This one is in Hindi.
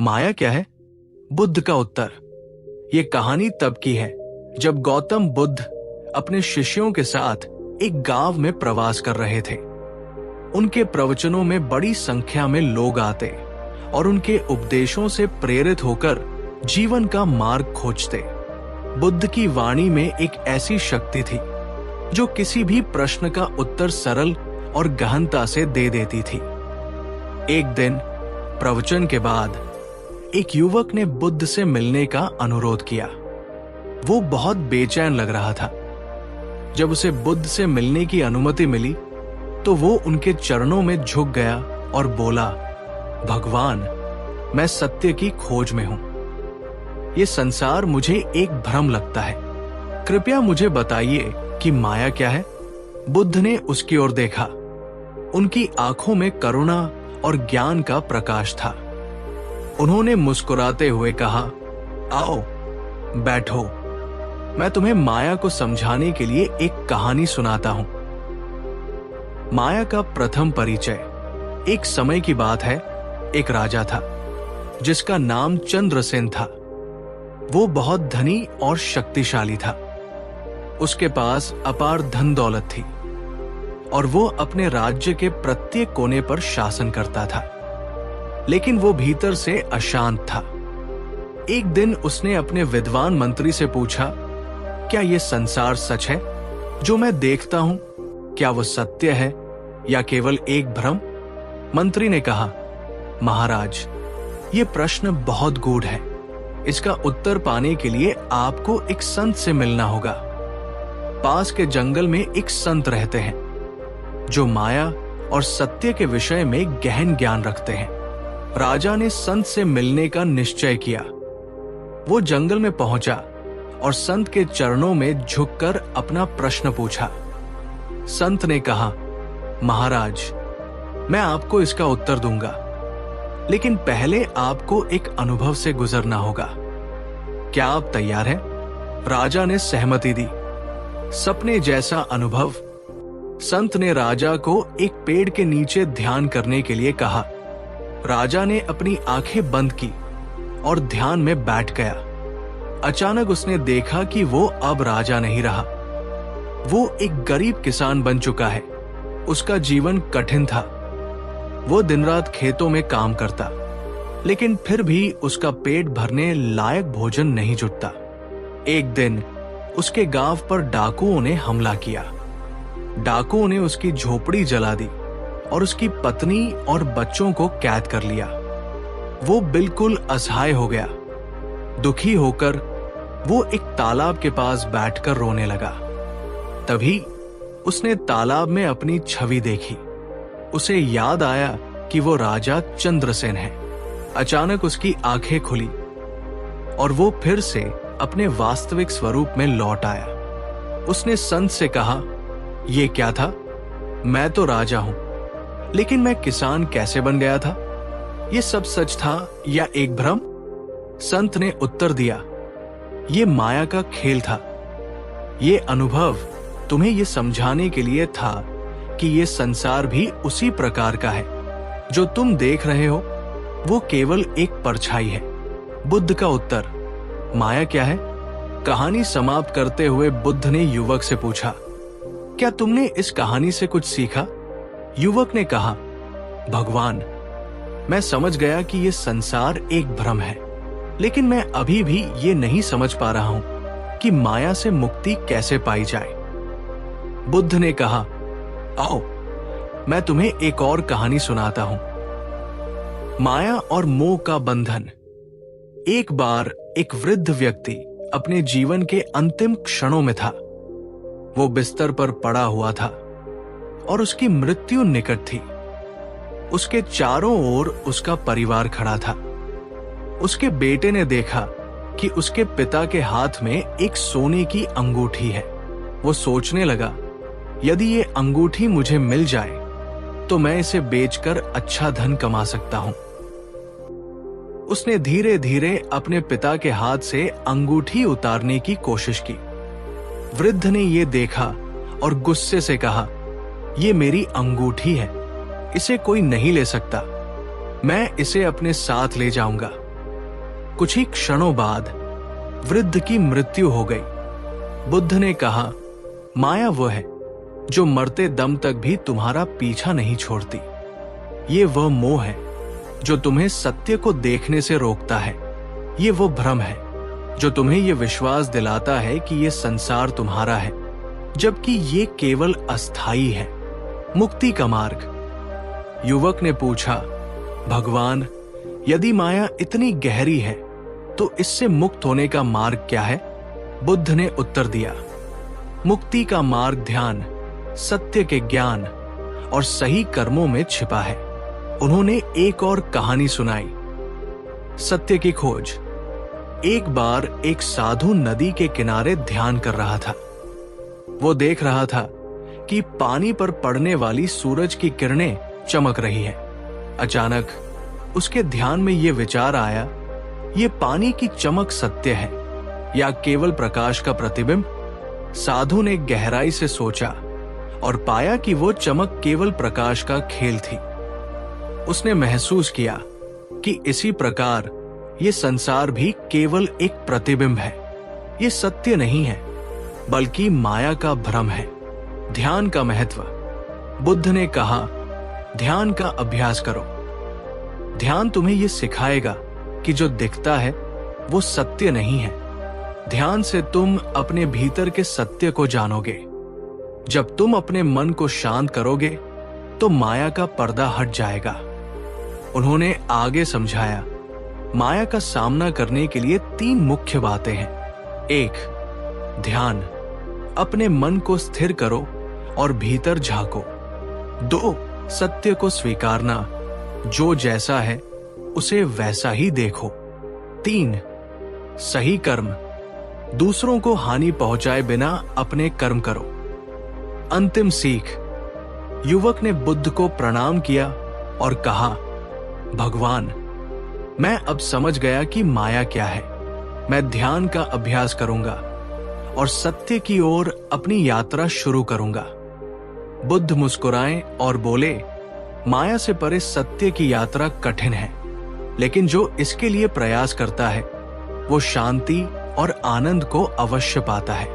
माया क्या है? बुद्ध का उत्तर। ये कहानी तब की है जब गौतम बुद्ध अपने शिष्यों के साथ एक गांव में प्रवास कर रहे थे। उनके प्रवचनों में बड़ी संख्या में लोग आते और उनके उपदेशों से प्रेरित होकर जीवन का मार्ग खोजते। बुद्ध की वाणी में एक ऐसी शक्ति थी जो किसी भी प्रश्न का उत्तर सरल और गहनता से दे देती थी। एक दिन प्रवचन के बाद एक युवक ने बुद्ध से मिलने का अनुरोध किया। वो बहुत बेचैन लग रहा था। जब उसे बुद्ध से मिलने की अनुमति मिली तो वो उनके चरणों में झुक गया और बोला, भगवान, मैं सत्य की खोज में हूं। ये संसार मुझे एक भ्रम लगता है। कृपया मुझे बताइए कि माया क्या है? बुद्ध ने उसकी ओर देखा। उनकी आंखों में करुणा और ज्ञान का प्रकाश था। उन्होंने मुस्कुराते हुए कहा, आओ बैठो, मैं तुम्हें माया को समझाने के लिए एक कहानी सुनाता हूं। माया का प्रथम परिचय। एक समय की बात है, एक राजा था जिसका नाम चंद्रसेन था। वो बहुत धनी और शक्तिशाली था। उसके पास अपार धन दौलत थी और वो अपने राज्य के प्रत्येक कोने पर शासन करता था, लेकिन वो भीतर से अशांत था। एक दिन उसने अपने विद्वान मंत्री से पूछा, क्या ये संसार सच है जो मैं देखता हूं? क्या वो सत्य है या केवल एक भ्रम? मंत्री ने कहा, महाराज, ये प्रश्न बहुत गूढ़ है। इसका उत्तर पाने के लिए आपको एक संत से मिलना होगा। पास के जंगल में एक संत रहते हैं जो माया और सत्य के विषय में गहन ज्ञान रखते हैं। राजा ने संत से मिलने का निश्चय किया। वो जंगल में पहुंचा और संत के चरणों में झुककर अपना प्रश्न पूछा। संत ने कहा, महाराज, मैं आपको इसका उत्तर दूंगा, लेकिन पहले आपको एक अनुभव से गुजरना होगा। क्या आप तैयार हैं? राजा ने सहमति दी। सपने जैसा अनुभव। संत ने राजा को एक पेड़ के नीचे ध्यान करने के लिए कहा। राजा ने अपनी आंखें बंद की और ध्यान में बैठ गया। अचानक उसने देखा कि वो अब राजा नहीं रहा। वो एक गरीब किसान बन चुका है। उसका जीवन कठिन था। वो दिन रात खेतों में काम करता, लेकिन फिर भी उसका पेट भरने लायक भोजन नहीं जुटता। एक दिन उसके गांव पर डाकुओं ने हमला किया। डाकुओं ने उसकी झोपड़ी जला दी और उसकी पत्नी और बच्चों को कैद कर लिया। वो बिल्कुल असहाय हो गया। दुखी होकर वो एक तालाब के पास बैठकर रोने लगा। तभी उसने तालाब में अपनी छवि देखी। उसे याद आया कि वो राजा चंद्रसेन है। अचानक उसकी आंखें खुली और वो फिर से अपने वास्तविक स्वरूप में लौट आया। उसने संत से कहा, ये क्या था? मैं तो राजा हूं, लेकिन मैं किसान कैसे बन गया था? ये सब सच था या एक भ्रम? संत ने उत्तर दिया, ये माया का खेल था। ये अनुभव तुम्हें ये समझाने के लिए था कि ये संसार भी उसी प्रकार का है। जो तुम देख रहे हो वो केवल एक परछाई है। बुद्ध का उत्तर। माया क्या है? कहानी समाप्त करते हुए बुद्ध ने युवक से पूछा, क्या तुमने इस कहानी से कुछ सीखा? युवक ने कहा, भगवान, मैं समझ गया कि ये संसार एक भ्रम है, लेकिन मैं अभी भी ये नहीं समझ पा रहा हूं कि माया से मुक्ति कैसे पाई जाए। बुद्ध ने कहा, आओ मैं तुम्हें एक और कहानी सुनाता हूं। माया और मोह का बंधन। एक बार एक वृद्ध व्यक्ति अपने जीवन के अंतिम क्षणों में था। वो बिस्तर पर पड़ा हुआ था और उसकी मृत्यु निकट थी। उसके चारों ओर उसका परिवार खड़ा था। उसके बेटे ने देखा कि उसके पिता के हाथ में एक सोने की अंगूठी है। वो सोचने लगा, यदि ये अंगूठी मुझे मिल जाए तो मैं इसे बेचकर अच्छा धन कमा सकता हूं। उसने धीरे धीरे अपने पिता के हाथ से अंगूठी उतारने की कोशिश की। वृद्ध ने यह देखा और गुस्से से कहा, यह मेरी अंगूठी है, इसे कोई नहीं ले सकता। मैं इसे अपने साथ ले जाऊंगा कुछ ही क्षणों बाद वृद्ध की मृत्यु हो गई। बुद्ध ने कहा, माया वो है जो मरते दम तक भी तुम्हारा पीछा नहीं छोड़ती। ये वह मोह है जो तुम्हें सत्य को देखने से रोकता है। ये वो भ्रम है जो तुम्हें ये विश्वास दिलाता है कि ये संसार तुम्हारा है, जबकि ये केवल अस्थाई है। मुक्ति का मार्ग। युवक ने पूछा, भगवान, यदि माया इतनी गहरी है तो इससे मुक्त होने का मार्ग क्या है? बुद्ध ने उत्तर दिया, मुक्ति का मार्ग ध्यान, सत्य के ज्ञान और सही कर्मों में छिपा है। उन्होंने एक और कहानी सुनाई। सत्य की खोज। एक बार एक साधु नदी के किनारे ध्यान कर रहा था। वो देख रहा था कि पानी पर पड़ने वाली सूरज की किरणें चमक रही है। अचानक उसके ध्यान में ये विचार आया, ये पानी की चमक सत्य है या केवल प्रकाश का प्रतिबिंब? साधु ने गहराई से सोचा और पाया कि वो चमक केवल प्रकाश का खेल थी। उसने महसूस किया कि इसी प्रकार ये संसार भी केवल एक प्रतिबिंब है। ये सत्य नहीं है, बल्कि माया का भ्रम है। ध्यान का महत्व। बुद्ध ने कहा, ध्यान का अभ्यास करो। ध्यान तुम्हें यह सिखाएगा कि जो दिखता है वो सत्य नहीं है। ध्यान से तुम अपने भीतर के सत्य को जानोगे। जब तुम अपने मन को शांत करोगे तो माया का पर्दा हट जाएगा। उन्होंने आगे समझाया, माया का सामना करने के लिए 3 मुख्य बातें हैं। 1. ध्यान, अपने मन को स्थिर करो और भीतर झांको। 2. सत्य को स्वीकारना, जो जैसा है उसे वैसा ही देखो। 3. सही कर्म, दूसरों को हानि पहुंचाए बिना अपने कर्म करो। अंतिम सीख। युवक ने बुद्ध को प्रणाम किया और कहा, भगवान, मैं अब समझ गया कि माया क्या है। मैं ध्यान का अभ्यास करूंगा और सत्य की ओर अपनी यात्रा शुरू करूंगा। बुद्ध मुस्कुराए और बोले, माया से परे सत्य की यात्रा कठिन है, लेकिन जो इसके लिए प्रयास करता है वो शांति और आनंद को अवश्य पाता है।